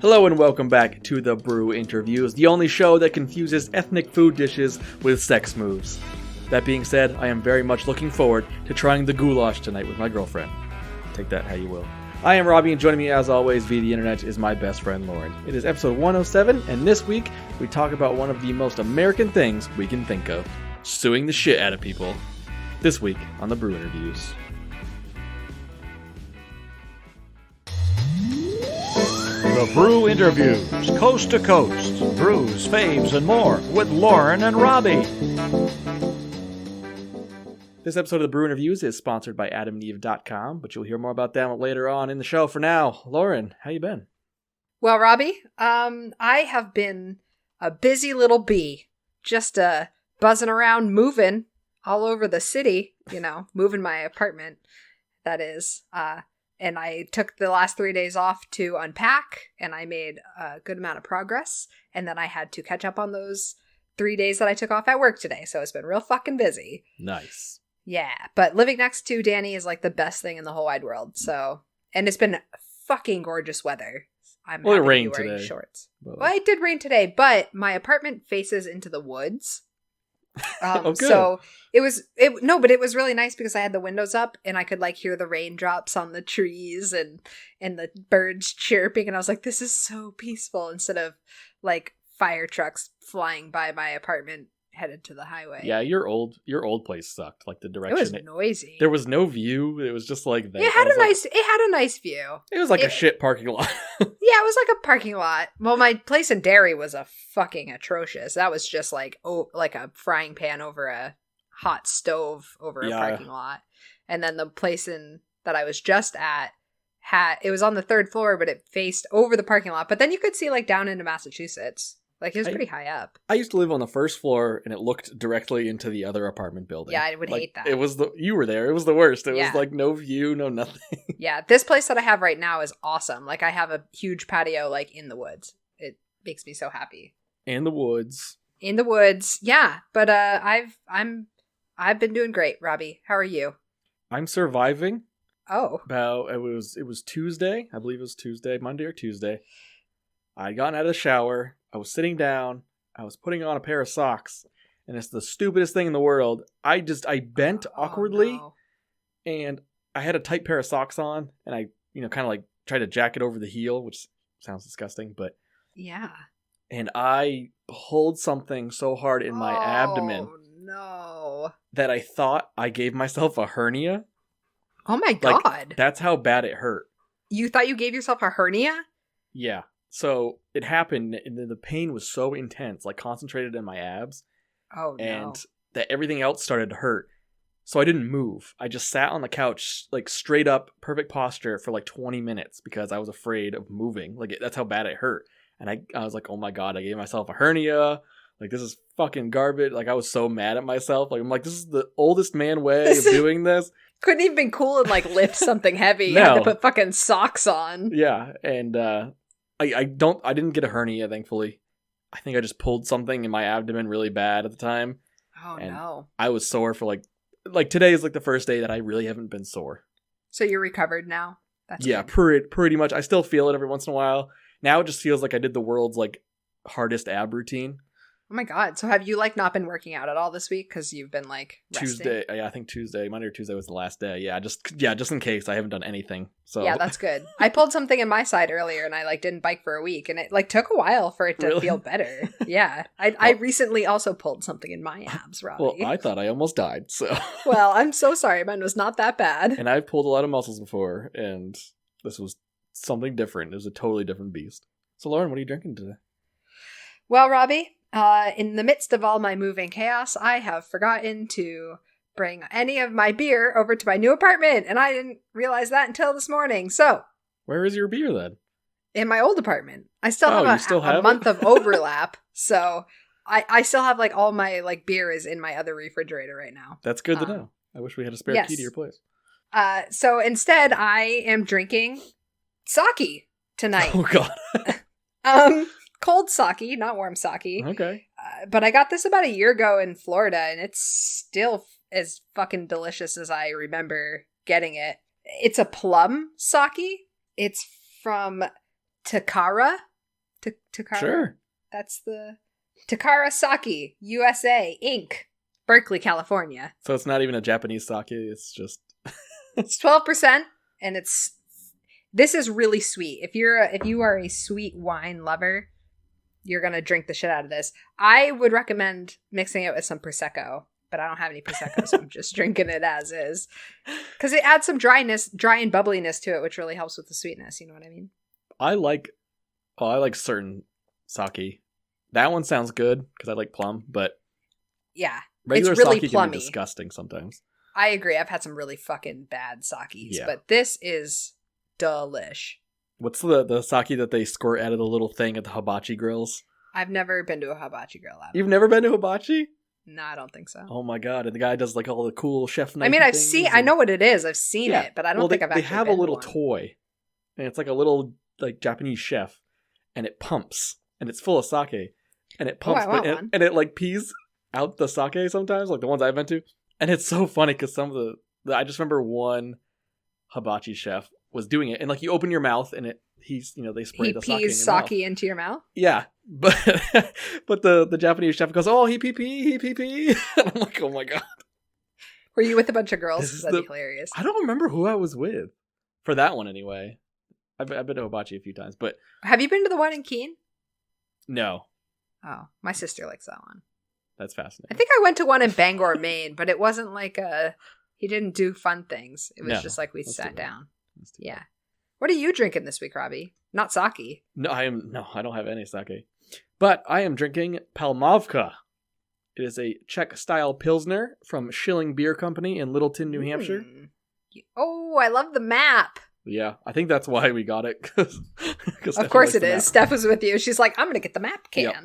Hello and welcome back to The Brew Interviews, the only show that confuses ethnic food dishes with sex moves. That being said, I am very much looking forward to trying the goulash tonight with my girlfriend. Take that how you will. I am Robbie, and joining me as always via the internet is my best friend Lauren. It is episode 107, and this week we talk about one of the most American things we can think of, suing the shit out of people. This week on The Brew Interviews. The Brew Interviews, coast to coast, brews, faves, and more, with Lauren and Robbie. This episode of The Brew Interviews is sponsored by AdamandEve.com, but you'll hear more about them later on in the show. For now, Lauren, how you been? Well, Robbie, I have been a busy little bee, just buzzing around, moving all over the city, moving my apartment, that is. And I took the last 3 days off to unpack, and I made a good amount of progress. And then I had to catch up on those 3 days that I took off at work today. So it's been real fucking busy. Nice. Yeah, but living next to Danny is like the best thing in the whole wide world. So, and it's been fucking gorgeous weather. I'm Well, it happy to be rained wearing today. shorts. Well, It did rain today, but my apartment faces into the woods. Oh, good. So it was really nice because I had the windows up and I could like hear the raindrops on the trees and the birds chirping, and I was like, this is so peaceful, instead of like fire trucks flying by my apartment headed to the highway. Yeah, your old place sucked. Like the It direction. was noisy. There was no view. It was just like that. It had a nice view. It was like a shit parking lot. Yeah, it was like a parking lot. Well, my place in Derry was a fucking atrocious. That was just like like a frying pan over a hot stove over a parking lot. And then the place that I was just at it was on the third floor, but it faced over the parking lot. But then you could see like down into Massachusetts. Like it was pretty high up. I used to live on the first floor, and it looked directly into the other apartment building. Yeah, I would hate that. It was you were there. It was the worst. It Yeah. was like no view, no nothing. Yeah, this place that I have right now is awesome. Like I have a huge patio like in the woods. It makes me so happy. And the woods. In the woods, yeah. But I've been doing great, Robbie. How are you? I'm surviving. Oh, It was Tuesday. I believe it was Tuesday, Monday or Tuesday. I'd gotten out of the shower. I was sitting down. I was putting on a pair of socks, and it's the stupidest thing in the world. I bent awkwardly, no. and I had a tight pair of socks on, and I, kind of like tried to jack it over the heel, which sounds disgusting, but Yeah. and I pulled something so hard in my abdomen Oh no. that I thought I gave myself a hernia. Oh my Like, god. that's how bad it hurt. You thought you gave yourself a hernia? Yeah. So it happened, and the pain was so intense, like concentrated in my abs, Oh no. and that everything else started to hurt. So I didn't move. I just sat on the couch, like straight up, perfect posture for like 20 minutes because I was afraid of moving. Like that's how bad it hurt. And I was like, oh my god, I gave myself a hernia. Like this is fucking garbage. Like I was so mad at myself. Like I'm like, this is the oldest man way of doing this. Couldn't even been cool and like lift something heavy. No. You had to put fucking socks on. Yeah, and I didn't get a hernia, thankfully. I think I just pulled something in my abdomen really bad at the time. Oh And no. I was sore for like today is like the first day that I really haven't been sore. So you're recovered now? That's Yeah, good. pretty much. I still feel it every once in a while. Now it just feels like I did the world's like hardest ab routine. Oh my god. So have you like not been working out at all this week because you've been like resting? Tuesday, yeah, I think Monday or Tuesday was the last day. Yeah, just in case I haven't done anything. So Yeah, that's good. I pulled something in my side earlier and I like didn't bike for a week, and it like took a while for it to Really? feel better. Yeah. I recently also pulled something in my abs, Robbie. well, I thought I almost died. So Well, I'm so sorry. Mine was not that bad. and I've pulled a lot of muscles before, and this was something different. It was a totally different beast. So Lauren, what are you drinking today? Well, Robbie, in the midst of all my moving chaos, I have forgotten to bring any of my beer over to my new apartment, and I didn't realize that until this morning. So, Where is your beer then? in my old apartment, I still Oh, you have still a have month it? of overlap. So, I still have like all my like beer is in my other refrigerator right now. That's good to know. I wish we had a spare yes. key to your place. So instead, I am drinking sake tonight. Oh god. Cold sake, not warm sake. Okay. But I got this about a year ago in Florida, and it's still as fucking delicious as I remember getting it. It's a plum sake. It's from Takara, Takara? Sure. That's the Takara Sake, USA, Inc., Berkeley, California. So it's not even a Japanese sake. It's just It's 12%, and this is really sweet. If you are a sweet wine lover, you're gonna drink the shit out of this. I would recommend mixing it with some Prosecco, but I don't have any Prosecco, so I'm just drinking it as is. Because it adds some dry and bubbliness to it, which really helps with the sweetness. You know what I mean? I like certain sake. That one sounds good because I like plum, but yeah, regular it's really sake plummy. can be disgusting sometimes. I agree. I've had some really fucking bad sakes, Yeah. but this is delish. What's the sake that they squirt out of the little thing at the hibachi grills? I've never been to a hibachi grill. You've never been to hibachi? No, I don't think so. Oh my god! And the guy does like all the cool chef knife. I mean, I know what it is. I've seen it, but I don't think I've actually. They have a little toy, and it's like a little like Japanese chef, and it pumps, and it's full of sake, and it pumps, and it like pees out the sake sometimes, like the ones I've been to, and it's so funny because some of the I just remember one hibachi chef was doing it, and like you open your mouth, and they spray the sake in your mouth. Into your mouth. Yeah, but the Japanese chef goes, "Oh, he pee," and I'm like, "Oh my god." Were you with a bunch of girls? That'd be hilarious. I don't remember who I was with for that one anyway. I've been to hibachi a few times, but have you been to the one in Keene? No. Oh, my sister likes that one. That's fascinating. I think I went to one in Bangor, Maine, but it wasn't like he didn't do fun things. It was just like we sat down. Yeah. What are you drinking this week, Robbie? Not sake. No, I don't have any sake. But I am drinking Palmovka. It is a Czech-style Pilsner from Schilling Beer Company in Littleton, New Hampshire. Oh, I love the map. Yeah, I think that's why we got it. Of course it is. Steph was with you. She's like, I'm going to get the map can. Yep.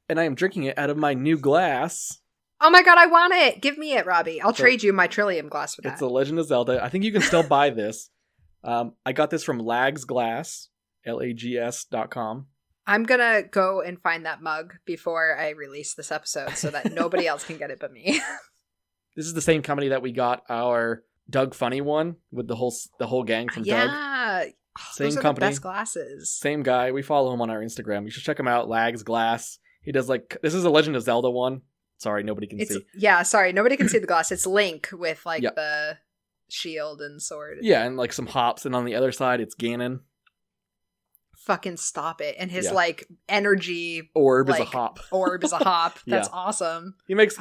And I am drinking it out of my new glass. Oh my god, I want it. Give me it, Robbie. I'll trade you my Trillium glass for that. It's a Legend of Zelda. I think you can still buy this. I got this from Lags Glass, lags.com. I'm going to go and find that mug before I release this episode so that nobody else can get it but me. This is the same company that we got our Doug Funny one with the whole gang from Doug. Yeah. Same those are company. The best glasses. Same guy. We follow him on our Instagram. You should check him out. Lags Glass. He does this is a Legend of Zelda one. Sorry, nobody can see. Yeah, sorry, nobody can see the glass. It's Link with the shield and sword. Yeah, and like some hops, and on the other side it's Ganon. Fucking stop it. And his energy orb is a hop. Orb is a hop. That's awesome. He makes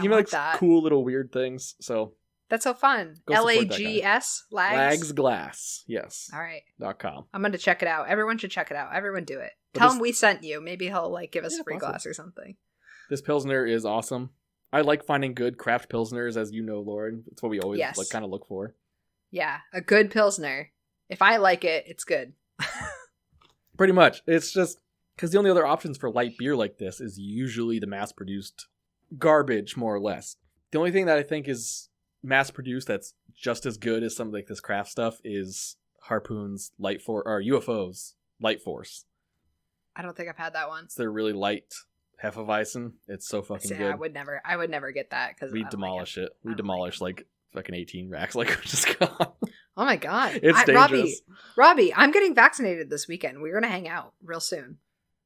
cool little weird things. So that's so fun. LAGS? Lags Glass. Yes. All right. .com. I'm going to check it out. Everyone should check it out. Everyone do it. Tell him we sent you. Maybe he'll give us a free glass or something. This Pilsner is awesome. I like finding good craft Pilsners, as you know, Lauren. It's what we always kind of look for. Yeah, a good Pilsner. If I like it, it's good. Pretty much. It's just because the only other options for light beer like this is usually the mass-produced garbage, more or less. The only thing that I think is mass-produced that's just as good as some of this craft stuff is Harpoon's UFO's Light Force. I don't think I've had that one. It's their really light Hefeweizen. It's so fucking good. I would never get that because we demolish it. We demolish fucking 18 racks. We're just gone. Oh my god, it's dangerous. Robbie, I'm getting vaccinated this weekend. We're gonna hang out real soon.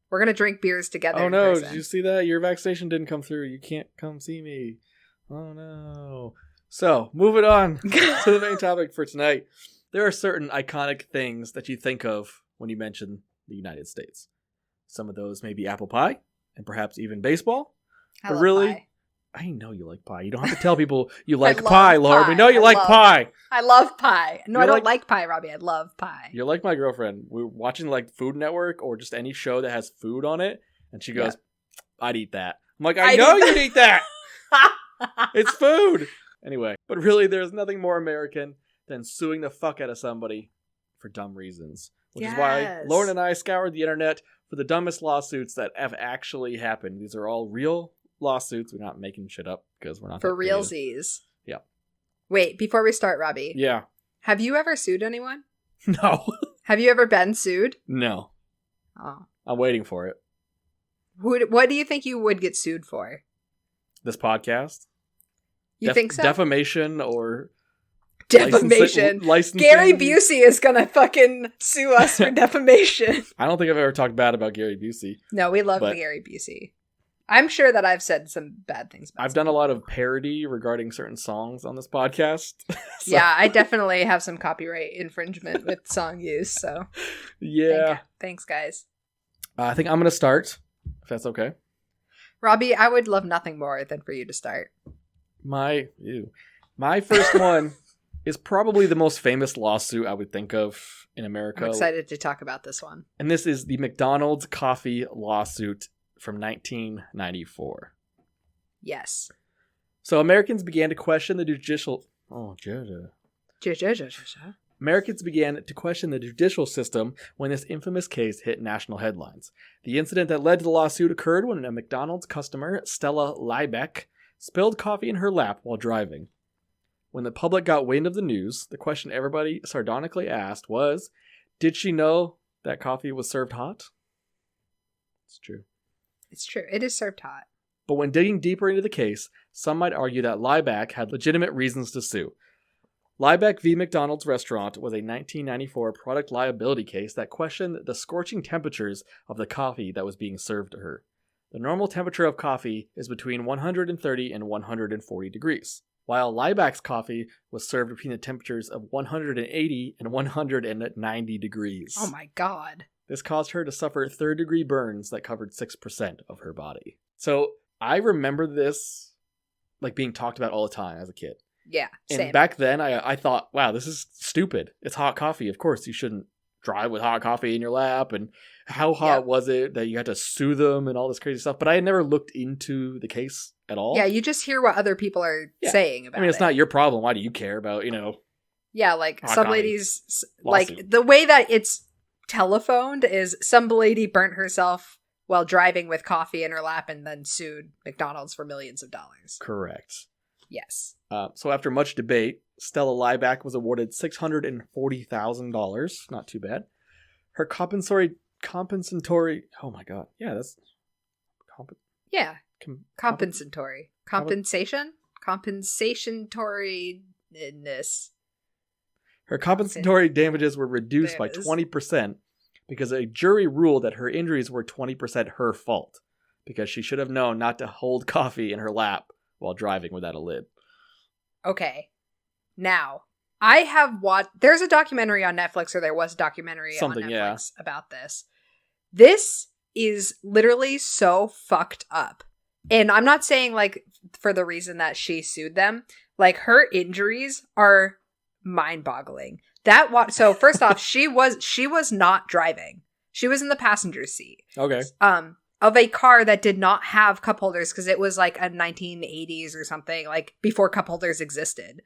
We're gonna drink beers together. Oh no! Did you see that? Your vaccination didn't come through. You can't come see me. Oh no! So moving on to the main topic for tonight. There are certain iconic things that you think of when you mention the United States. Some of those may be apple pie, and perhaps even baseball. I love pie. I know you like pie. You don't have to tell people you like pie, Lauren. We know you like pie. I love pie. No, I don't like pie, Robbie. I love pie. You're like my girlfriend. We're watching Food Network or just any show that has food on it, and she goes, I'd eat that. I'm like, I know you'd eat that. It's food. Anyway, but really there's nothing more American than suing the fuck out of somebody for dumb reasons. Which is why Lauren and I scoured the internet for the dumbest lawsuits that have actually happened. These are all real lawsuits. We're not making shit up because we're not for realsies. Yeah. Wait, before we start, Robbie. Yeah. Have you ever sued anyone? No. Have you ever been sued? No. Oh. I'm waiting for it. What do you think you would get sued for? This podcast? You think so? Defamation or Defamation. Licensing. Gary Busey is gonna fucking sue us for defamation. I don't think I've ever talked bad about Gary Busey. No, we love Gary Busey. I'm sure that I've said some bad things about I've done a lot of parody regarding certain songs on this podcast. So. Yeah, I definitely have some copyright infringement with song use, so. Yeah. Thanks, guys. I think I'm going to start, if that's okay. Robbie, I would love nothing more than for you to start. My first one is probably the most famous lawsuit I would think of in America. I'm excited to talk about this one. And this is the McDonald's coffee lawsuit from 1994. Yes. So Americans began to question the Americans began to question the judicial system when this infamous case hit national headlines. The incident that led to the lawsuit occurred when a McDonald's customer, Stella Liebeck, spilled coffee in her lap while driving. When the public got wind of the news, the question everybody sardonically asked was, did she know that coffee was served hot? It's true. It's true. It is served hot. But when digging deeper into the case, some might argue that Liebeck had legitimate reasons to sue. Liebeck v. McDonald's Restaurant was a 1994 product liability case that questioned the scorching temperatures of the coffee that was being served to her. The normal temperature of coffee is between 130 and 140 degrees, while Liebeck's coffee was served between the temperatures of 180 and 190 degrees. Oh my god. This caused her to suffer third-degree burns that covered 6% of her body. So I remember this being talked about all the time as a kid. Yeah, same. And back then, I thought, wow, this is stupid. It's hot coffee. Of course, you shouldn't drive with hot coffee in your lap. And how hot was it that you had to sue them and all this crazy stuff? But I had never looked into the case at all. Yeah, you just hear what other people are saying about it. I mean, it's not your problem. Why do you care about, Yeah, like hot some coffee ladies, lawsuit. the way that it's telephoned is some lady burnt herself while driving with coffee in her lap and then sued McDonald's for millions of dollars. Correct. Yes. So after much debate, Stella Liebeck was awarded $640,000. Not too bad. Her compensatory. Oh my god. Yeah, that's. Compensatory. Compensation? Compensationtoriness. Her compensatory damages were reduced by 20% because a jury ruled that her injuries were 20% her fault because she should have known not to hold coffee in her lap while driving without a lid. Okay. Now, I have watched... There's a documentary on Netflix, or there was a documentary on Netflix about this. This is literally so fucked up. And I'm not saying, for the reason that she sued them. Her injuries are mind-boggling. So, first off, she was not driving. She was in the passenger seat. Okay. Of a car that did not have cup holders because it was a 1980s or something, before cup holders existed.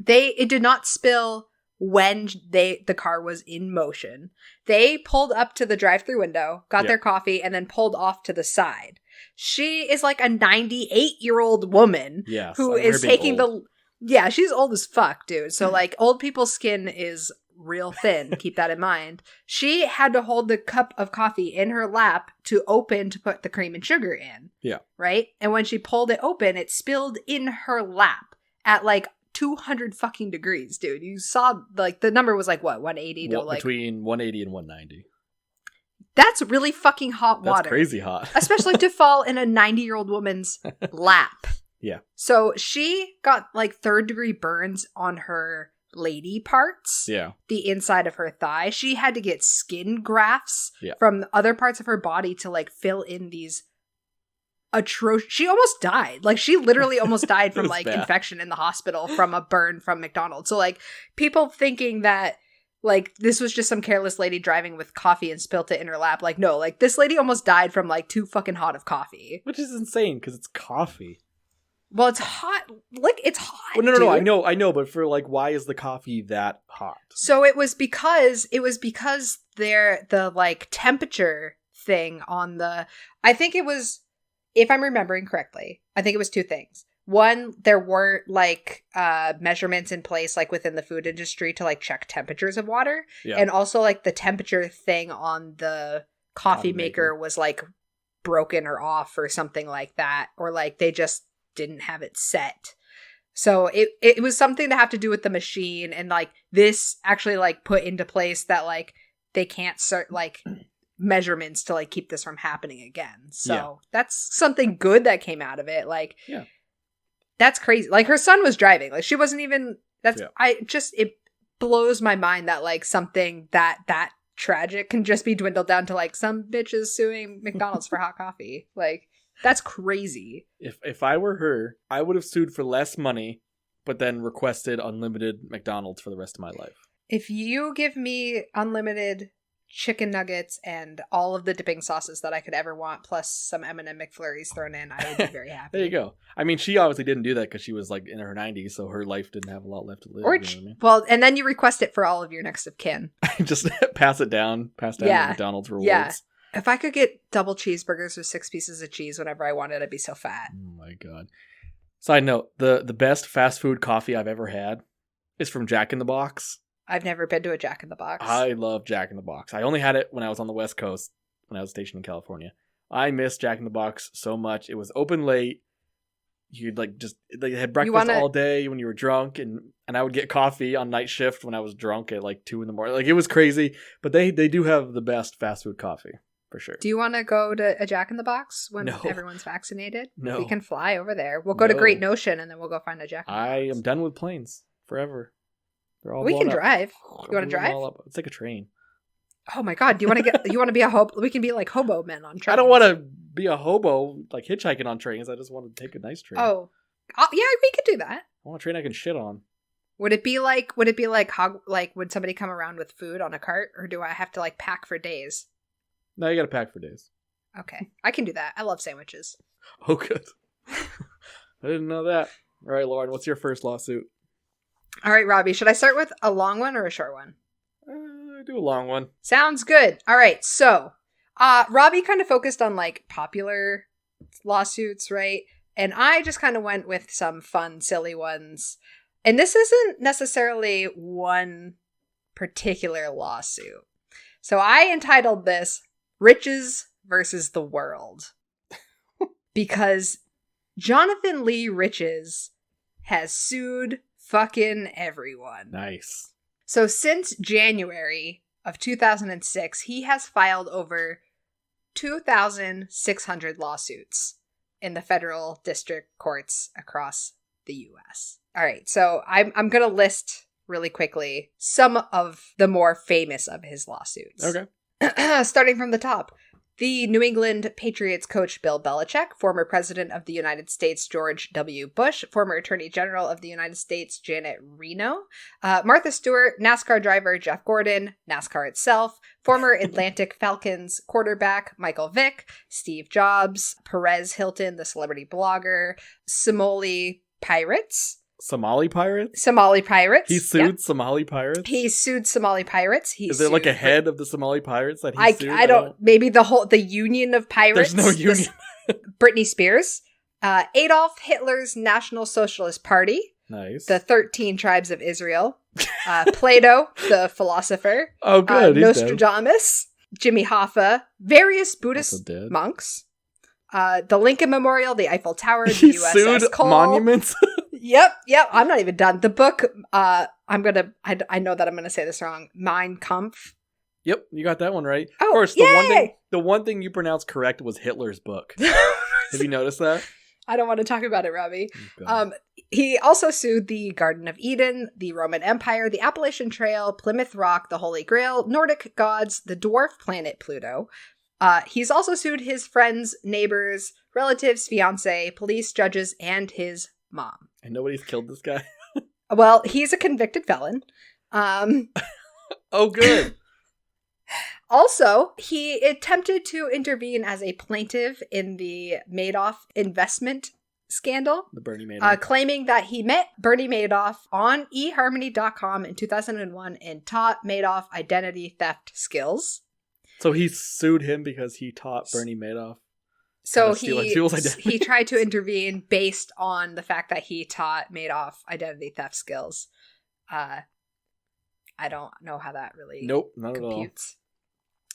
It did not spill when the car was in motion. They pulled up to the drive-through window, got their coffee, and then pulled off to the side. She is a 98-year-old woman who is taking old. Yeah, she's old as fuck, dude. So old people's skin is real thin. Keep that in mind. She had to hold the cup of coffee in her lap to put the cream and sugar in. Yeah. Right? And when she pulled it open, it spilled in her lap at 200 fucking degrees, dude. You saw the number was what, 180 to between 180 and 190. That's really fucking hot water. That's crazy hot. Especially to fall in a 90-year-old woman's lap. Yeah. So she got third-degree burns on her lady parts. Yeah. The inside of her thigh. She had to get skin grafts from other parts of her body to fill in these atrocious. She almost died. She literally almost died from infection in the hospital from a burn from McDonald's. So people thinking that this was just some careless lady driving with coffee and spilt it in her lap. No, this lady almost died from too fucking hot of coffee. Which is insane because it's coffee. Well, it's hot. It's hot. Well, no, I know, but for why is the coffee that hot? So it was because the temperature thing on the. I think it was, if I'm remembering correctly, I think it was two things. One, there weren't measurements in place within the food industry to check temperatures of water, and also the temperature thing on the coffee maker was broken or off or something like that, or they just didn't have it set. So it was something to have to do with the machine, and like this actually like put into place that like they can't start like measurements to like keep this from happening again. So that's something good that came out of it. Like, that's crazy. Like her son was driving. Like she wasn't even. It blows my mind that like something that tragic can just be dwindled down to like some bitches suing McDonald's for hot coffee. Like. That's crazy. If I were her, I would have sued for less money, but then requested unlimited McDonald's for the rest of my life. If you give me unlimited chicken nuggets and all of the dipping sauces that I could ever want, plus some M&M McFlurries thrown in, I would be very happy. There you go. I mean, she obviously didn't do that because she was like in her 90s, so her life didn't have a lot left to live. Or, you know what I mean? Well, and then you request it for all of your next of kin. Just pass down the McDonald's rewards. Yeah. If I could get double cheeseburgers with 6 pieces of cheese whenever I wanted, I'd be so fat. Oh my God. Side note, the best fast food coffee I've ever had is from Jack in the Box. I've never been to a Jack in the Box. I love Jack in the Box. I only had it when I was on the West Coast, when I was stationed in California. I miss Jack in the Box so much. It was open late. You'd like just like had breakfast all day when you were drunk, and I would get coffee on night shift when I was drunk at like 2 a.m. Like it was crazy, but they do have the best fast food coffee. For sure. Do you want to go to a Jack in the Box when No. everyone's vaccinated? No. We can fly over there. We'll go to Great Notion and then we'll go find a Jack in the Box. I am done with planes forever. They're all We can blown up. drive. You want to drive? Let's take a train. Oh my God. Do you want to get? You want to be a hobo? We can be like hobo men on trains. I don't want to be a hobo like hitchhiking on trains. I just want to take a nice train. Oh, yeah, we could do that. I want a train I can shit on. Would it be like would somebody come around with food on a cart, or do I have to like pack for days? No, you got to pack for days. Okay, I can do that. I love sandwiches. Oh, good. I didn't know that. All right, Lauren, what's your first lawsuit? All right, Robbie, should I start with a long one or a short one? Do a long one. Sounds good. All right, so Robbie kind of focused on like popular lawsuits, right? And I just kind of went with some fun, silly ones. And this isn't necessarily one particular lawsuit. So I entitled this Riches versus the World. Because Jonathan Lee Riches has sued fucking everyone. Nice. So since January of 2006, he has filed over 2,600 lawsuits in the federal district courts across the U.S. All right, so I'm going to list really quickly some of the more famous of his lawsuits. Okay. Starting from the top. The New England Patriots coach Bill Belichick, former President of the United States George W. Bush, former Attorney General of the United States Janet Reno, Martha Stewart, NASCAR driver Jeff Gordon, NASCAR itself, former Atlantic Falcons quarterback Michael Vick, Steve Jobs, Perez Hilton, the celebrity blogger, Somali Pirates. Somali pirates? Somali Pirates. He sued Somali pirates? He sued Somali Pirates. Is there like a head of the Somali pirates that he sued? I don't. Maybe the union of pirates. There's no union. Britney Spears. Adolf Hitler's National Socialist Party. Nice. The 13 Tribes of Israel. Plato, the philosopher. Oh, good. Nostradamus. Jimmy Hoffa. Various Buddhist monks. The Lincoln Memorial, the Eiffel Tower, the USS sued Cole. monuments. Yep. I'm not even done. The book, I know that I'm gonna say this wrong. Mein Kampf. Yep, you got that one right. Oh, of course, yay! the one thing you pronounced correct was Hitler's book. Have you noticed that? I don't want to talk about it, Robbie. Oh, He also sued the Garden of Eden, the Roman Empire, the Appalachian Trail, Plymouth Rock, the Holy Grail, Nordic gods, the dwarf planet Pluto. He's also sued his friends, neighbors, relatives, fiance, police, judges, and his mom. And nobody's killed this guy? Well, he's a convicted felon. Oh, good. Also, he attempted to intervene as a plaintiff in the Madoff investment scandal. The Bernie Madoff. Claiming that he met Bernie Madoff on eharmony.com in 2001 and taught Madoff identity theft skills. So he sued him because he taught Bernie Madoff. So he tried to intervene based on the fact that he taught Madoff identity theft skills. I don't know how that really not computes.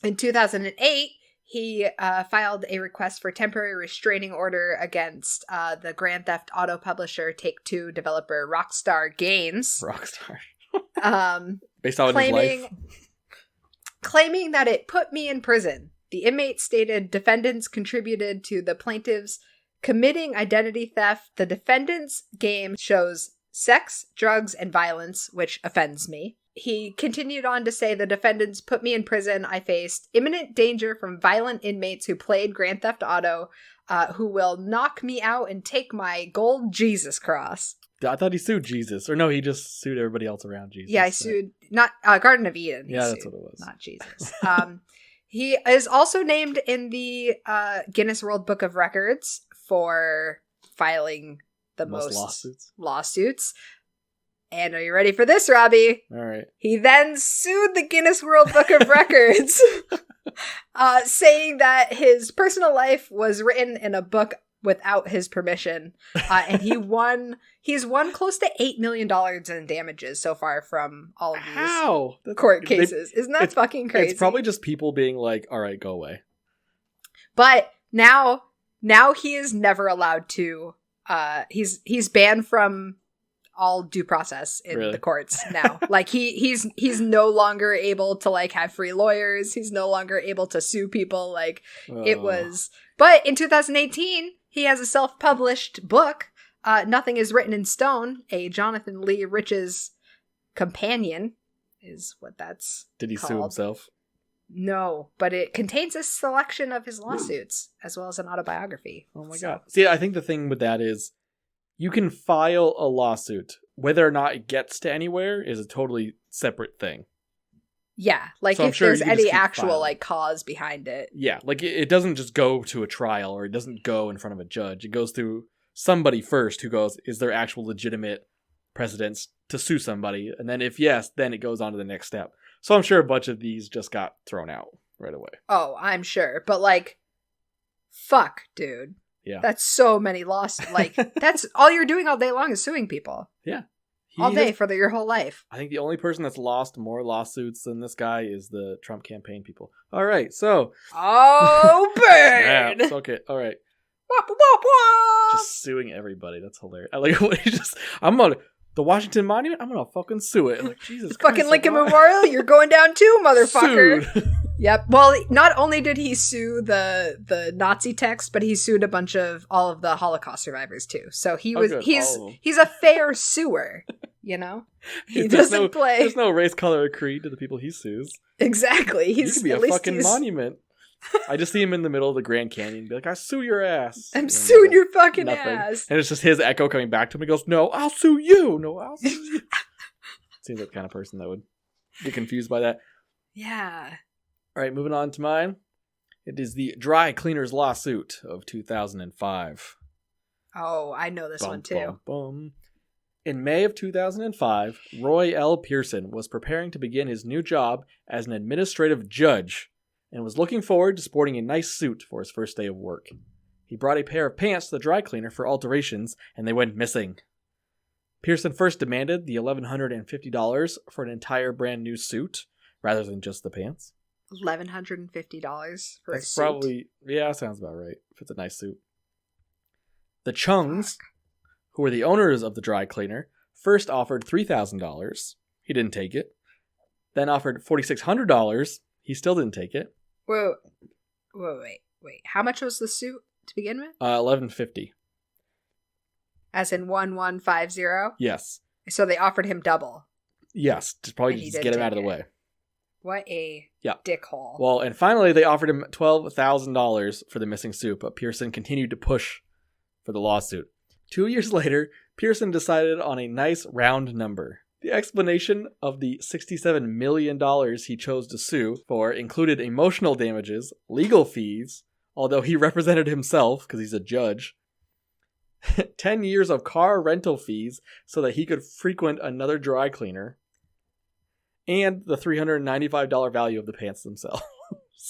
at all. In 2008, He filed a request for temporary restraining order against the Grand Theft Auto publisher Take-Two developer Rockstar Games. Rockstar. Based on his life. Claiming that it put me in prison. The inmate stated defendants contributed to the plaintiffs committing identity theft. The defendant's game shows sex, drugs, and violence, which offends me. He continued on to say the defendants put me in prison. I faced imminent danger from violent inmates who played Grand Theft Auto, who will knock me out and take my gold Jesus cross. I thought he sued Jesus. Or no, he just sued everybody else around Jesus. Yeah, I sued, not Garden of Eden. Yeah, that's what it was. Not Jesus. He is also named in the Guinness World Book of Records for filing the most lawsuits. And are you ready for this, Robbie? All right. He then sued the Guinness World Book of Records, saying that his personal life was written in a book without his permission. And he's won close to $8 million in damages so far from all of these court cases. Isn't that fucking crazy? It's probably just people being like, all right, go away. But now he is never allowed to, he's banned from all due process in the courts now. Like he's no longer able to like have free lawyers. He's no longer able to sue people. Like it was, but in 2018, he has a self-published book. Nothing is Written in Stone. A Jonathan Lee Rich's companion is what that's Did he called. sue himself? No, but it contains a selection of his lawsuits as well as an autobiography. Oh my God. See, I think the thing with that is you can file a lawsuit. Whether or not it gets to anywhere is a totally separate thing. Yeah, like so if there's any actual like cause behind it. Yeah, like it doesn't just go to a trial or it doesn't go in front of a judge. It goes through somebody first who goes, is there actual legitimate precedence to sue somebody? And then if yes, then it goes on to the next step. So I'm sure a bunch of these just got thrown out right away. Oh, I'm sure. But like, fuck, dude. Yeah. That's so many lawsuits. Like, that's all you're doing all day long is suing people. Yeah. All day for your whole life. I think the only person that's lost more lawsuits than this guy is the Trump campaign people. All right, so. Oh, burn! Yeah, okay, all right. Just suing everybody. That's hilarious. I like what he just. The Washington Monument? I'm gonna fucking sue it. Like, Jesus Christ. Fucking Lincoln Memorial? You're going down too, motherfucker. Yep. Well, not only did he sue the Nazi text, but he sued a bunch of all of the Holocaust survivors too. So he's a fair suer, you know? There's no race, color, or creed to the people he sues. Exactly. He could be a fucking monument. I just see him in the middle of the Grand Canyon and be like, I sue your ass. I'm suing your fucking ass. And it's just his echo coming back to him. He goes, no, I'll sue you. No, I'll sue you. Seems like the kind of person that would get confused by that. Yeah. All right, moving on to mine. It is the dry cleaners lawsuit of 2005. Oh, I know this one too. In May of 2005, Roy L. Pearson was preparing to begin his new job as an administrative judge and was looking forward to sporting a nice suit for his first day of work. He brought a pair of pants to the dry cleaner for alterations, and they went missing. Pearson first demanded the $1,150 for an entire brand new suit, rather than just the pants. $1,150 for a suit? Probably, yeah, sounds about right, if it's a nice suit. The Chungs, who were the owners of the dry cleaner, first offered $3,000. He didn't take it. Then offered $4,600. He still didn't take it. Wait. How much was the suit to begin with? $1,150. As in 1150? Yes. So they offered him double. Yes, to probably just get him out of the way. What a dickhole. Well, and finally they offered him $12,000 for the missing suit, but Pearson continued to push for the lawsuit. 2 years later, Pearson decided on a nice round number. The explanation of the $67 million he chose to sue for included emotional damages, legal fees, although he represented himself because he's a judge, 10 years of car rental fees so that he could frequent another dry cleaner, and the $395 value of the pants themselves.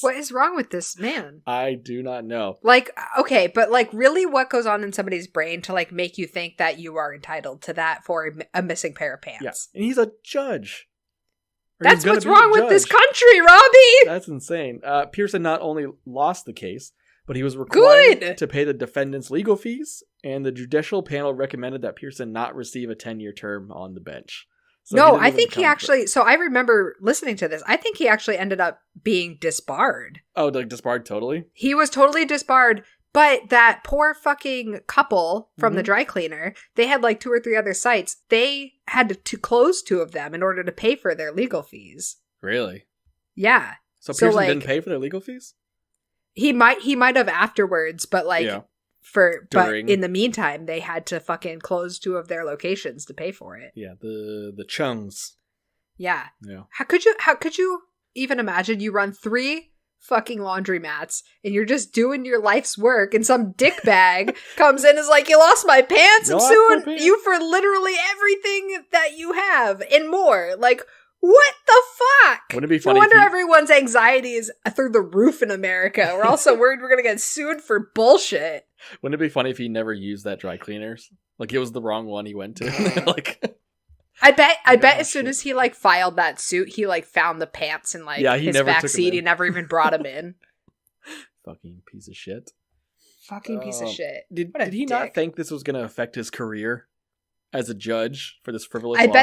What is wrong with this man? I do not know. Like, okay, but like really what goes on in somebody's brain to like make you think that you are entitled to that for a missing pair of pants? Yeah. And he's a judge. That's what's wrong with this country, Robbie! That's insane. Pearson not only lost the case, but he was required to pay the defendant's legal fees, and the judicial panel recommended that Pearson not receive a 10-year term on the bench. So no, I think he actually... So I remember listening to this. I think he actually ended up being disbarred. Oh, like disbarred totally? He was totally disbarred, but that poor fucking couple from the dry cleaner, they had like 2 or 3 other sites. They had to close 2 of them in order to pay for their legal fees. Really? Yeah. So Pearson didn't pay for their legal fees? He might have afterwards, but like... Yeah. But in the meantime, they had to fucking close 2 of their locations to pay for it. Yeah, the chungs. Yeah. How could you even imagine you run 3 fucking laundromats and you're just doing your life's work and some dickbag comes in and is like, you lost my pants, I'm suing you for literally everything that you have and more. Like, what the fuck? Wouldn't it be funny? No wonder everyone's anxiety is through the roof in America. We're also worried we're going to get sued for bullshit. Wouldn't it be funny if he never used that dry cleaners? Like, it was the wrong one he went to. Like, I bet as soon as he like filed that suit, he like found the pants in like his backseat. He never even brought him in. Fucking piece of shit. Fucking piece of shit. Did he not think this was going to affect his career as a judge for this frivolous lawsuit?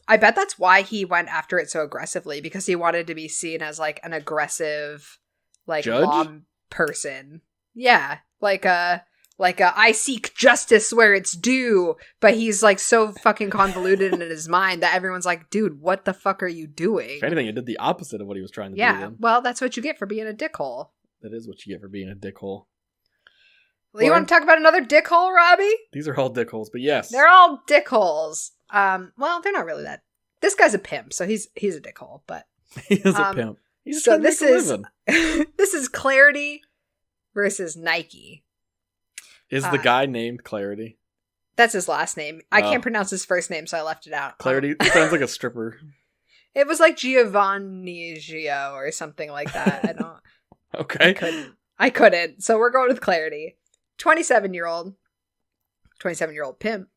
I bet that's why he went after it so aggressively, because he wanted to be seen as like an aggressive like judge? Law person. Yeah, like a I seek justice where it's due, but he's like so fucking convoluted in his mind that everyone's like, dude, what the fuck are you doing? If anything, it did the opposite of what he was trying to do. Yeah, well, that's what you get for being a dickhole. That is what you get for being a dickhole. Well, you want to talk about another dickhole, Robbie? These are all dickholes, but yes. They're all dickholes. Well, they're not really that. This guy's a pimp, so he's a dickhole, but... He is a pimp. He's so this is Clarity versus Nike. Is the guy named Clarity? That's his last name. I can't pronounce his first name, so I left it out. Clarity sounds like a stripper. It was like Giovanni Gio or something like that. I don't... Okay. I couldn't. So we're going with Clarity. 27-year-old pimp.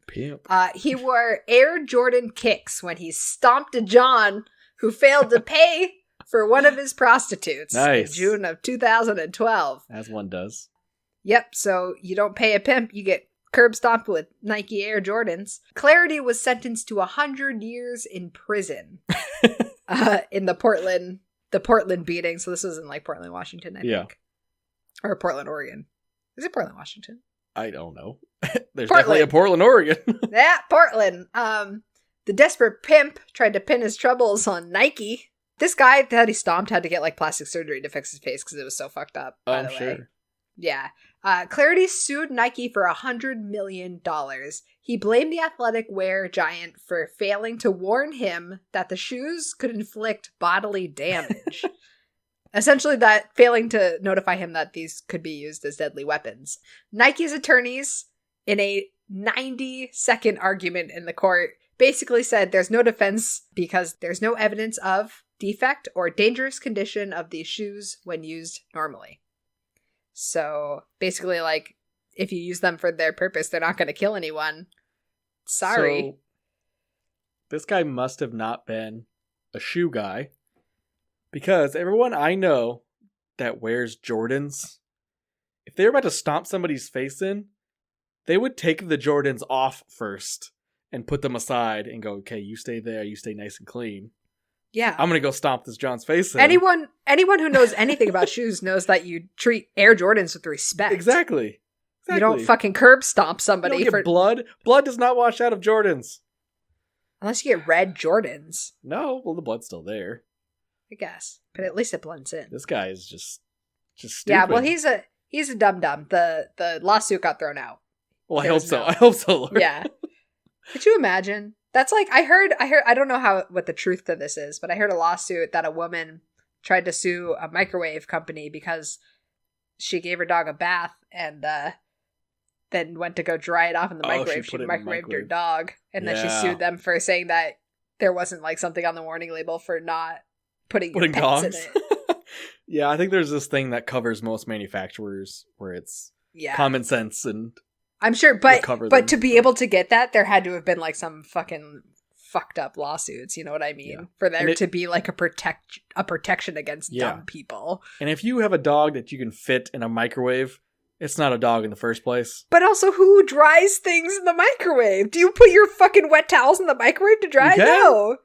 He wore Air Jordan kicks when he stomped a John who failed to pay for one of his prostitutes in June of 2012. As one does. Yep, so you don't pay a pimp, you get curb stomped with Nike Air Jordans. Clarity was sentenced to 100 years in prison in the Portland beating. So this was in like Portland, Washington, I think. Or Portland, Oregon. Is it Portland, Washington? I don't know. There's definitely a Portland, Oregon. Yeah, Portland. The desperate pimp tried to pin his troubles on Nike. This guy that he stomped had to get like plastic surgery to fix his face because it was so fucked up. By the way. Yeah. Clarity sued Nike for $100 million. He blamed the athletic wear giant for failing to warn him that the shoes could inflict bodily damage. Essentially, that failing to notify him that these could be used as deadly weapons. Nike's attorneys, in a 90-second argument in the court, basically said there's no defense because there's no evidence of defect or dangerous condition of these shoes when used normally. So basically, like, if you use them for their purpose, they're not going to kill anyone. Sorry. So, this guy must have not been a shoe guy, because everyone I know that wears Jordans, if they were about to stomp somebody's face in, they would take the Jordans off first and put them aside and go, okay, you stay there, you stay nice and clean. Yeah. I'm going to go stomp this John's face in. Anyone who knows anything about shoes knows that you treat Air Jordans with respect. Exactly. You don't fucking curb stomp somebody. You don't get blood. Blood does not wash out of Jordans. Unless you get red Jordans. No, well, the blood's still there. I guess. But at least it blends in. This guy is just stupid. Yeah, well, he's a dum-dum. The lawsuit got thrown out. Well, I hope so. I hope so, Lord. Yeah. Could you imagine? That's like, I heard, I don't know what the truth to this is, but I heard a lawsuit that a woman tried to sue a microwave company because she gave her dog a bath and then went to go dry it off in the microwave. She microwaved her dog. And then she sued them for saying that there wasn't like something on the warning label for not putting your pets dogs in it. Yeah, I think there's this thing that covers most manufacturers where it's common sense and I'm sure, but to be able to get that, there had to have been like some fucking fucked up lawsuits, you know what I mean? Yeah. For there to be like a protection against dumb people. And if you have a dog that you can fit in a microwave, it's not a dog in the first place. But also, who dries things in the microwave? Do you put your fucking wet towels in the microwave to dry? No.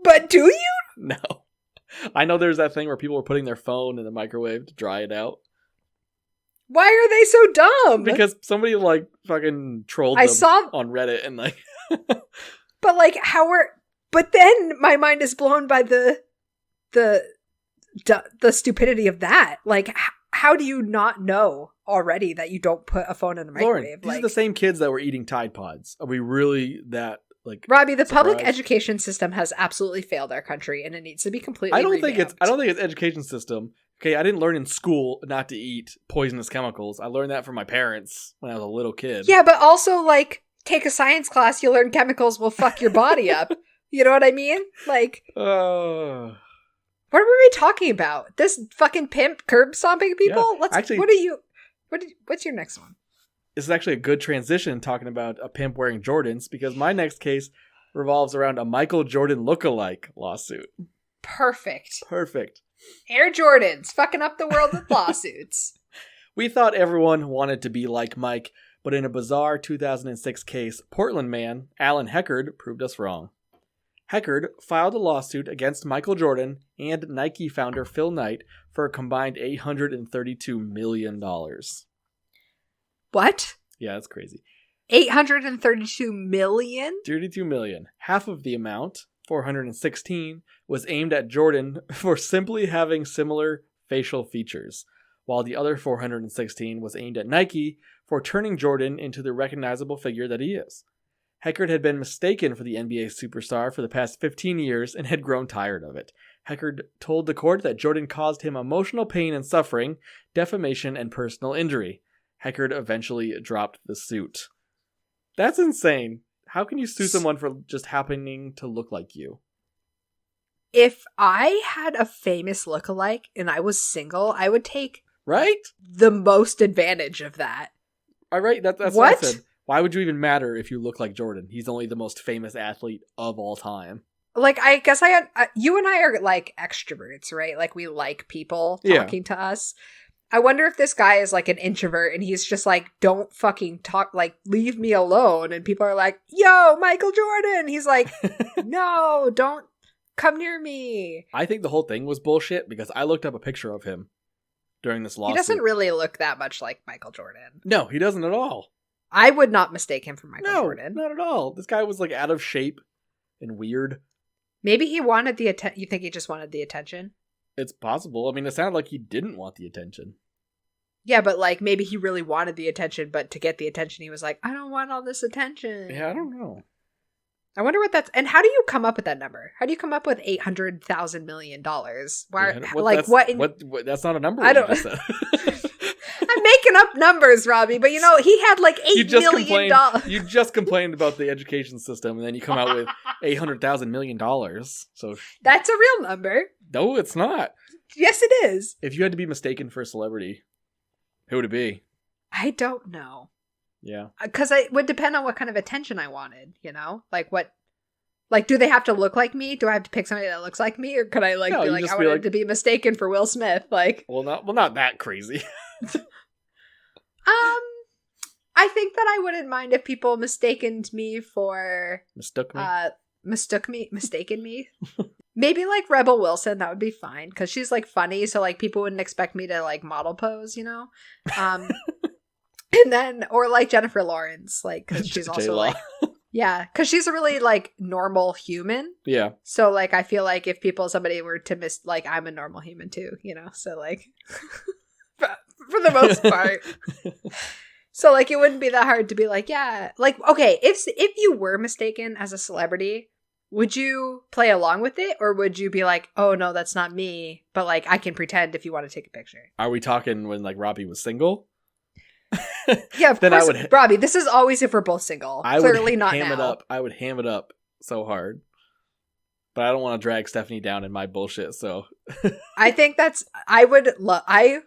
But do you? No. I know there's that thing where people were putting their phone in the microwave to dry it out. Why are they so dumb? Because somebody like fucking trolled them on Reddit and like... But like, but then my mind is blown by the stupidity of that. Like, how do you not know already that you don't put a phone in a microwave? Lauren, these are the same kids that were eating Tide Pods. Are we really that like? Robbie, the surprised? public education system has absolutely failed our country, and it needs to be completely. I don't think it's education system. Okay, I didn't learn in school not to eat poisonous chemicals. I learned that from my parents when I was a little kid. Yeah, but also like take a science class, you learn chemicals will fuck your body up. You know what I mean? Like, what were we talking about? This fucking pimp curb stomping people? Yeah. What's your next one? This is actually a good transition talking about a pimp wearing Jordans, because my next case revolves around a Michael Jordan lookalike lawsuit. Perfect. Air Jordans, fucking up the world with lawsuits. We thought everyone wanted to be like Mike, but in a bizarre 2006 case, Portland man Alan Heckard proved us wrong. Heckard filed a lawsuit against Michael Jordan and Nike founder Phil Knight for a combined $832 million. What? Yeah, that's crazy. $832 million? 32 million. Half of the amount, 416, was aimed at Jordan for simply having similar facial features, while the other 416 was aimed at Nike for turning Jordan into the recognizable figure that he is. Heckard had been mistaken for the NBA superstar for the past 15 years and had grown tired of it. Heckard told the court that Jordan caused him emotional pain and suffering, defamation, and personal injury. Heckard eventually dropped the suit. That's insane. How can you sue someone for just happening to look like you? If I had a famous lookalike and I was single, I would take the most advantage of that. All right, that's what I said. Why would you even matter if you look like Jordan? He's only the most famous athlete of all time. Like, I guess you and I are like extroverts, right? Like, we like people talking to us. I wonder if this guy is like an introvert and he's just like, don't fucking talk, like, leave me alone. And people are like, yo, Michael Jordan. He's like, no, don't come near me. I think the whole thing was bullshit because I looked up a picture of him during this lawsuit. He doesn't really look that much like Michael Jordan. No, he doesn't at all. I would not mistake him for Michael Jordan. Not at all. This guy was like out of shape and weird. Maybe he wanted the attention. You think he just wanted the attention? It's possible. I mean, it sounded like he didn't want the attention. Yeah, but like maybe he really wanted the attention, but to get the attention, he was like, I don't want all this attention. Yeah, I don't know. I wonder what that's. And how do you come up with that number? How do you come up with $800,000 million? Why? What? That's not a number. I don't. I'm making up numbers, Robbie, but you know he had like $8 million. You just complained about the education system, and then you come out with $800,000 million. So that's a real number. No, it's not. Yes, it is. If you had to be mistaken for a celebrity, who would it be? I don't know. Yeah. Because it would depend on what kind of attention I wanted, you know? Like what... Like, do they have to look like me? Do I have to pick somebody that looks like me? Or could I like be like, I wanted to be mistaken for Will Smith? Like... Well, not that crazy. I think that I wouldn't mind if people mistaken me. Maybe like Rebel Wilson, that would be fine because she's like funny, so like people wouldn't expect me to like model pose, you know. And then or like Jennifer Lawrence, like because she's also like because she's a really like normal human. Yeah. So like I feel like if somebody were to like I'm a normal human too, you know. So like for the most part. So like it wouldn't be that hard to be like like okay if you were mistaken as a celebrity. Would you play along with it, or would you be like, oh, no, that's not me, but, like, I can pretend if you want to take a picture? Are we talking when, like, Robbie was single? Yeah, of course. Robbie, this is always if we're both single. Clearly not now. I would ham it up so hard. But I don't want to drag Stephanie down in my bullshit, so. I think I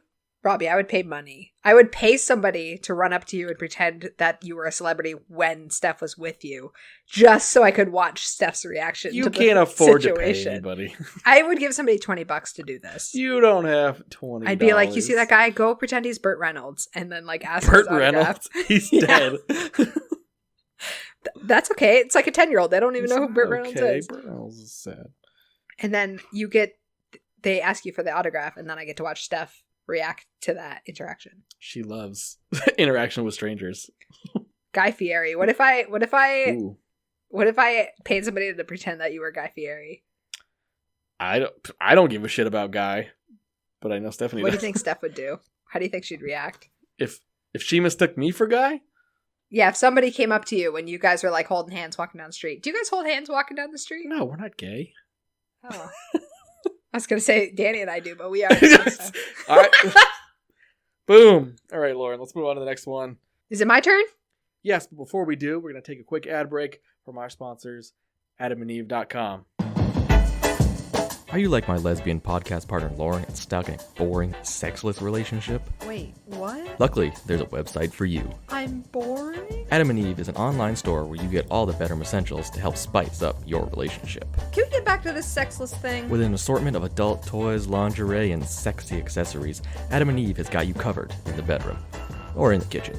Robbie, I would pay money. I would pay somebody to run up to you and pretend that you were a celebrity when Steph was with you, just so I could watch Steph's reaction. You to can't the afford situation. to pay anybody. I would give somebody $20 to do this. You don't have $20. I'd be like, you see that guy? Go pretend he's Burt Reynolds, and then like ask Burt his autograph. Reynolds? He's dead. That's okay. It's like a 10-year-old. They don't even know who Burt Reynolds is. Burt Reynolds is sad. And then they ask you for the autograph, and then I get to watch Steph react to that interaction. She loves interaction with strangers. Guy Fieri. What if I paid somebody to pretend that you were Guy Fieri? I don't give a shit about Guy, but I know Stephanie What do does. you think Steph would do? How do you think she'd react? If she mistook me for Guy? Yeah, if somebody came up to you when you guys were like holding hands walking down the street. Do you guys hold hands walking down the street? No, we're not gay. Oh. I was going to say Danny and I do, but we are. All right. Boom. All right, Lauren, let's move on to the next one. Is it my turn? Yes, but before we do, we're going to take a quick ad break from our sponsors, adamandeve.com. Are you like my lesbian podcast partner Lauren and stuck in a boring, sexless relationship? Wait, what? Luckily, there's a website for you. I'm boring? Adam and Eve is an online store where you get all the bedroom essentials to help spice up your relationship. Can we get back to this sexless thing? With an assortment of adult toys, lingerie, and sexy accessories, Adam and Eve has got you covered in the bedroom, or in the kitchen,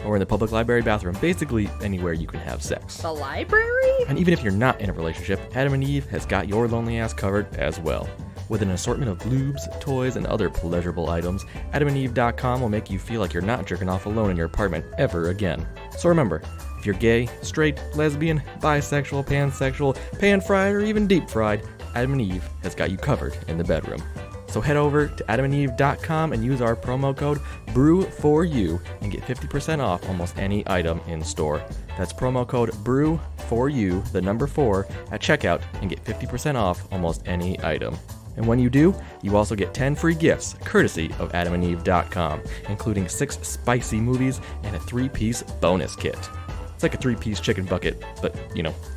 or in the public library bathroom, basically anywhere you can have sex. The library? And even if you're not in a relationship, Adam and Eve has got your lonely ass covered as well. With an assortment of lubes, toys, and other pleasurable items, adamandeve.com will make you feel like you're not jerking off alone in your apartment ever again. So remember, if you're gay, straight, lesbian, bisexual, pansexual, pan-fried, or even deep-fried, Adam and Eve has got you covered in the bedroom. So head over to adamandeve.com and use our promo code BREW4U and get 50% off almost any item in store. That's promo code BREW4U, the number 4, at checkout and get 50% off almost any item. And when you do, you also get 10 free gifts, courtesy of adamandeve.com, including 6 spicy movies and a 3-piece bonus kit. It's like a 3-piece chicken bucket, but,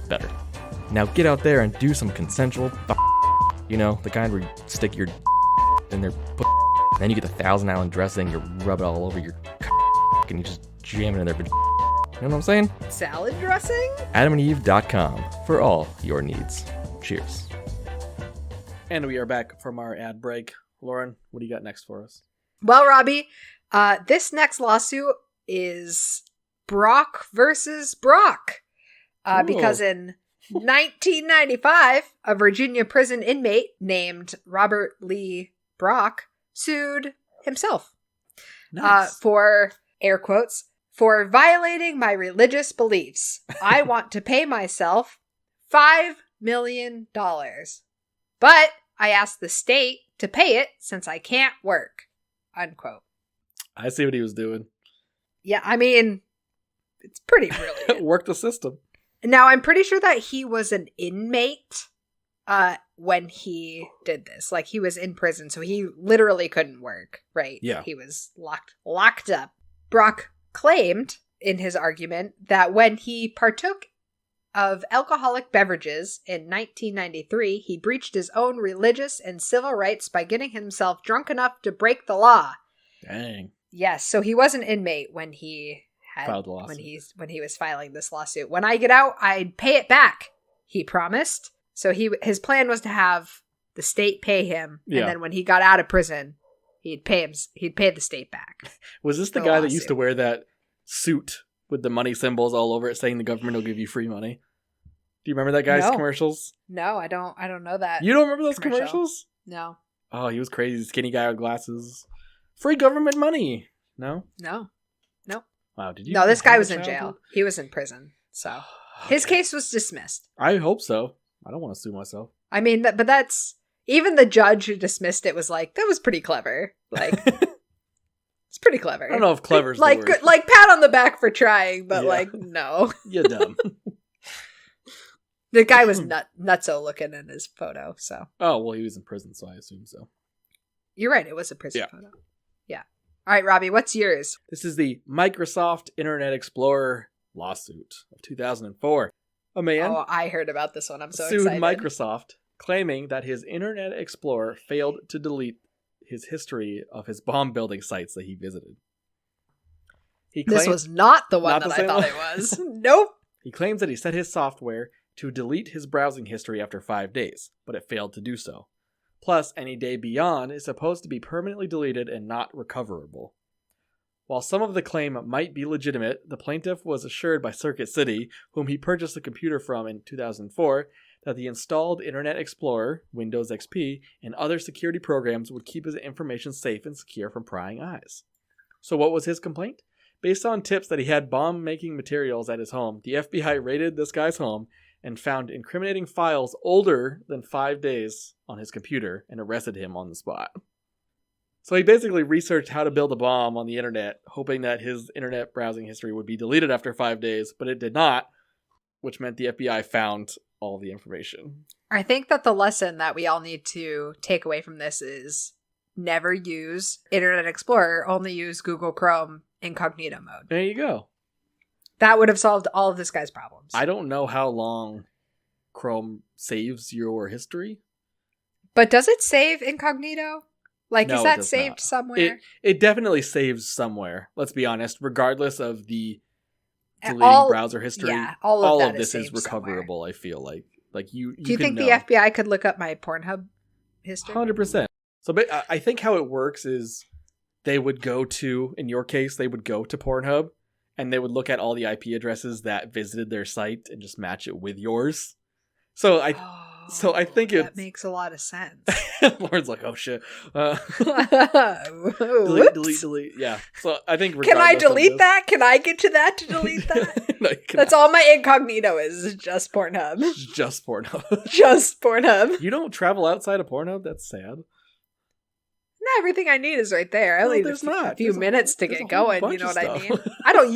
better. Now get out there and do some consensual the kind where you stick your in their then you get the Thousand Island dressing, you rub it all over your and you just jam it in their You know what I'm saying? Salad dressing? adamandeve.com for all your needs. Cheers. And we are back from our ad break. Lauren, what do you got next for us? Well, Robbie, this next lawsuit is Brock versus Brock. Because in 1995, a Virginia prison inmate named Robert Lee Brock sued himself for, air quotes, for violating my religious beliefs. I want to pay myself $5 million. But I asked the state to pay it since I can't work. Unquote. I see what he was doing. Yeah, I mean, it's pretty brilliant. Work the system. Now, I'm pretty sure that he was an inmate when he did this. Like, he was in prison, so he literally couldn't work, right? Yeah. He was locked up. Brock claimed in his argument that when he partook of alcoholic beverages in 1993, he breached his own religious and civil rights by getting himself drunk enough to break the law. Dang. Yes, so he was an inmate when he filed the lawsuit. when he was filing this lawsuit. When I get out, I'd pay it back, he promised. So his plan was to have the state pay him, and then when he got out of prison, he'd pay the state back. Was this the guy that used to wear that suit with the money symbols all over it saying the government will give you free money? Do you remember that guy's commercials? No, I don't know that. You don't remember those commercials? No. Oh, he was crazy. Skinny guy with glasses. Free government money. No? No. Wow, did you? No, this guy was in childhood? jail. He was in prison. So his case was dismissed. I hope so. I don't want to sue myself. I mean, but that's, even the judge who dismissed it was like, that was pretty clever. Like, it's pretty clever. I don't know if clever's like, the word. like pat on the back for trying, but no. You're dumb. The guy was nutso looking in his photo, so. Oh, well, he was in prison, so I assume so. You're right, it was a prison photo. Yeah. All right, Robbie, what's yours? This is the Microsoft Internet Explorer lawsuit of 2004. A man I heard about this one. I'm so sued excited. Microsoft, claiming that his Internet Explorer failed to delete his history of his bomb building sites that he visited. This was not the one Not that the I thought same it one? was. Nope. He claims that he set his software to delete his browsing history after 5 days, but it failed to do so. Plus, any day beyond is supposed to be permanently deleted and not recoverable. While some of the claim might be legitimate, the plaintiff was assured by Circuit City, whom he purchased the computer from in 2004, that the installed Internet Explorer, Windows XP, and other security programs would keep his information safe and secure from prying eyes. So what was his complaint? Based on tips that he had bomb-making materials at his home, the FBI raided this guy's home and found incriminating files older than 5 days on his computer and arrested him on the spot. So he basically researched how to build a bomb on the internet, hoping that his internet browsing history would be deleted after 5 days, but it did not, which meant the FBI found all the information. I think that the lesson that we all need to take away from this is never use Internet Explorer, only use Google Chrome incognito mode. There you go. That would have solved all of this guy's problems. I don't know how long Chrome saves your history. But does it save incognito? Like, No, is it that does saved not. somewhere? It definitely saves somewhere, let's be honest, regardless of the deleting All- browser history. Yeah, all of that this is saved somewhere. recoverable, I feel like. Like you Do you can think know. the FBI could look up my Pornhub history? 100%. So but I think how it works is they would go to, in your case, they would go to Pornhub and they would look at all the IP addresses that visited their site and just match it with yours. So I think that it's... makes a lot of sense. Lauren's like, oh shit. Whoops. Delete. Yeah. So I think Can I regardless of delete this- that? Can I get to that to delete that? No, you cannot. That's all my incognito is just Pornhub. Just Pornhub. Just Pornhub. You don't travel outside of Pornhub? That's sad. Not everything I need is right there. I No, only need there's a not. few There's a minutes to there's get a whole going. You bunch know of what I stuff. mean? I don't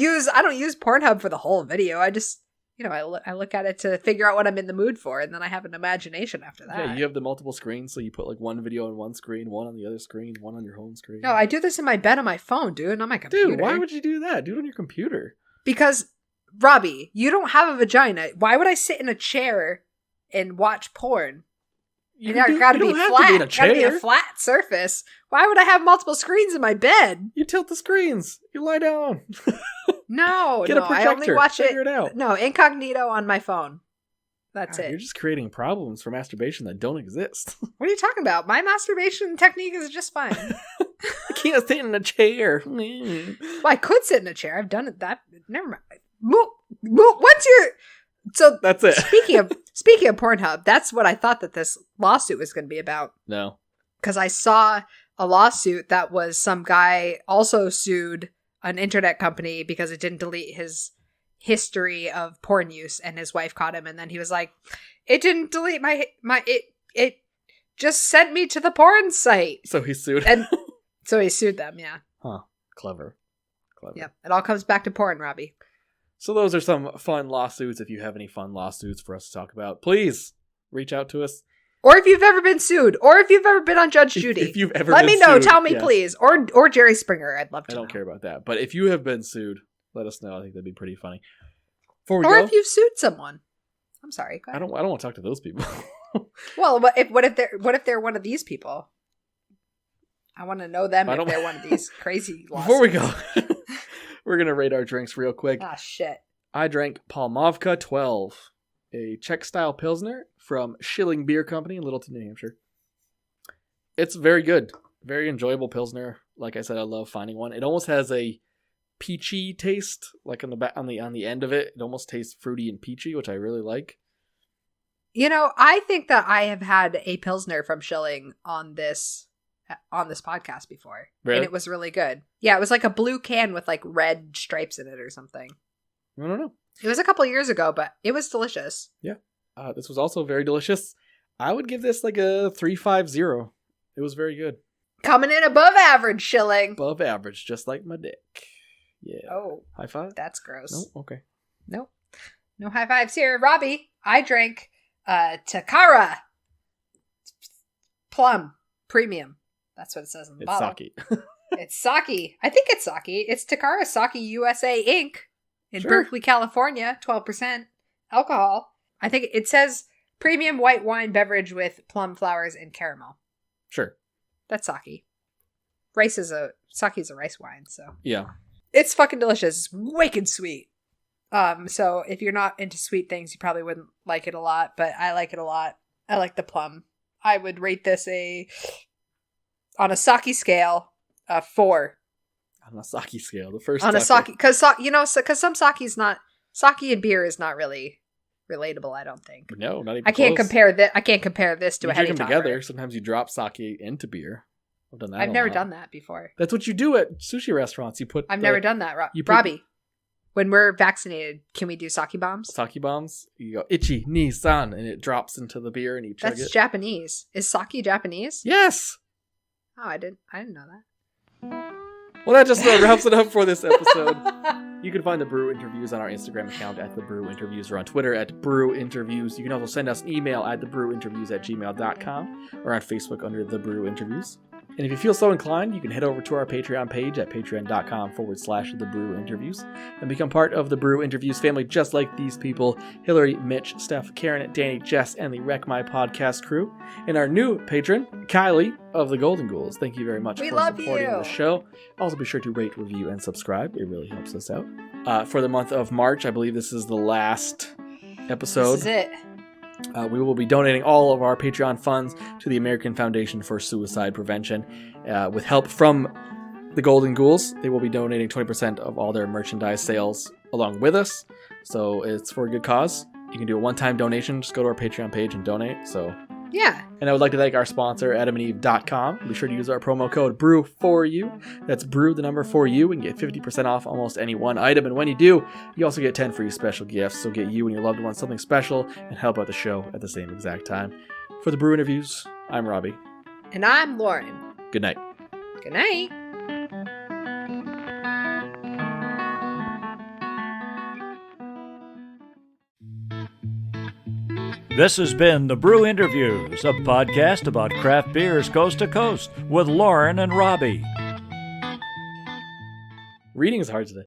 use Pornhub for the whole video. I just, I look at it to figure out what I'm in the mood for, and then I have an imagination after that. Yeah, you have the multiple screens, so you put like one video on one screen, one on the other screen, one on your home screen. No, I do this in my bed on my phone, dude, not my computer. Dude, why would you do that? Do it on your computer. Because, Robbie, you don't have a vagina. Why would I sit in a chair and watch porn? You And gotta be don't have flat. to be in a Gotta be a chair. flat surface. Why would I have multiple screens in my bed? You tilt the screens. You lie down. No, Get no, a I only projector. watch Figure it out. No, incognito on my phone. That's God, it. You're just creating problems for masturbation that don't exist. What are you talking about? My masturbation technique is just fine. I can't sit in a chair. Well, I could sit in a chair. I've done it. Never mind. What's your? So That's it. speaking of Pornhub, that's what I thought that this lawsuit was going to be about. No. Because I saw a lawsuit that was some guy also sued an internet company because it didn't delete his history of porn use, and his wife caught him, and then he was like, "It didn't delete it just sent me to the porn site." So he sued. And so he sued them. Yeah. Huh. Clever. Yep. It all comes back to porn, Robbie. So those are some fun lawsuits. If you have any fun lawsuits for us to talk about, please reach out to us. Or if you've ever been sued, or if you've ever been on Judge Judy, If you've ever let been me know. sued, Tell me, yes. please. Or Jerry Springer. I'd love to I don't know. care about that. But if you have been sued, let us know. I think that'd be pretty funny. Before we Or go, if you've sued someone. I'm sorry. Go I ahead. don't want to talk to those people. Well, what if they're one of these people? I want to know them I if don't- they're one of these crazy lawsuits. Before we go, we're gonna rate our drinks real quick. Ah, shit. I drank Palmovka 12, a Czech-style Pilsner from Schilling Beer Company in Littleton, New Hampshire. It's very good. Very enjoyable Pilsner. Like I said, I love finding one. It almost has a peachy taste, like on the end of it. It almost tastes fruity and peachy, which I really like. I think that I have had a Pilsner from Schilling on this podcast before. Really? And it was really good. Yeah, it was like a blue can with like red stripes in it or something. I don't know. It was a couple years ago, but it was delicious. This was also very delicious. I would give this like a 3.50. It was very good. Coming in above average, Schilling. Above average, just like my dick. Yeah. Oh, High five? that's gross. No? Okay. Nope. No high fives here. Robbie, I drank Takara Plum Premium. That's what it says on the It's bottle. sake. It's sake. I think it's sake. It's Takara Sake USA Inc. in Sure. Berkeley, California. 12% alcohol. I think it says premium white wine beverage with plum flowers and caramel. Sure. That's sake. sake's a rice wine, so. Yeah. It's fucking delicious. It's wicked sweet. So if you're not into sweet things, you probably wouldn't like it a lot, but I like it a lot. I like the plum. I would rate this on a sake scale, 4. On a sake scale, the first On a time. sake, because some sake and beer is not really relatable. I don't think. No, not even. I can't close. compare that. I can't compare this to You a heavy drink them topper. together. Sometimes you drop sake into beer. I've done that. I've a never lot. done that before. That's what you do at sushi restaurants. You put. I've never done that, you put- Robbie. When we're vaccinated, can we do sake bombs? Sake bombs. You go ichi ni san, and it drops into the beer, and you chug That's it. Japanese. Is sake Japanese? Yes. Oh, I didn't know that. Well, that just wraps it up for this episode. You can find the Brew Interviews on our Instagram account at The Brew Interviews or on Twitter at Brew Interviews. You can also send us an email at thebrewinterviews@gmail.com or on Facebook under The Brew Interviews. And if you feel so inclined, you can head over to our Patreon page at patreon.com/The Brew Interviews and become part of the Brew Interviews family just like these people: Hillary, Mitch, Steph, Karen, Danny, Jess, and the Wreck My Podcast crew. And our new patron, Kylie of the Golden Ghouls. Thank you very much We for love supporting you. the show. Also be sure to rate, review, and subscribe. It really helps us out. For the month of March, I believe this is the last episode. This is it. We will be donating all of our Patreon funds to the American Foundation for Suicide Prevention. With help from the Golden Ghouls, they will be donating 20% of all their merchandise sales along with us. So it's for a good cause. You can do a one-time donation. Just go to our Patreon page and donate. So, Yeah. and I would like to thank our sponsor, adamandeve.com. Be sure to use our promo code BREW4U. That's BREW, the number 4U, and get 50% off almost any one item. And when you do, you also get 10 free special gifts. So get you and your loved ones something special and help out the show at the same exact time. For the Brew Interviews, I'm Robbie. And I'm Lauren. Good night. Good night. This has been The Brew Interviews, a podcast about craft beers coast to coast with Lauren and Robbie. Reading is hard today.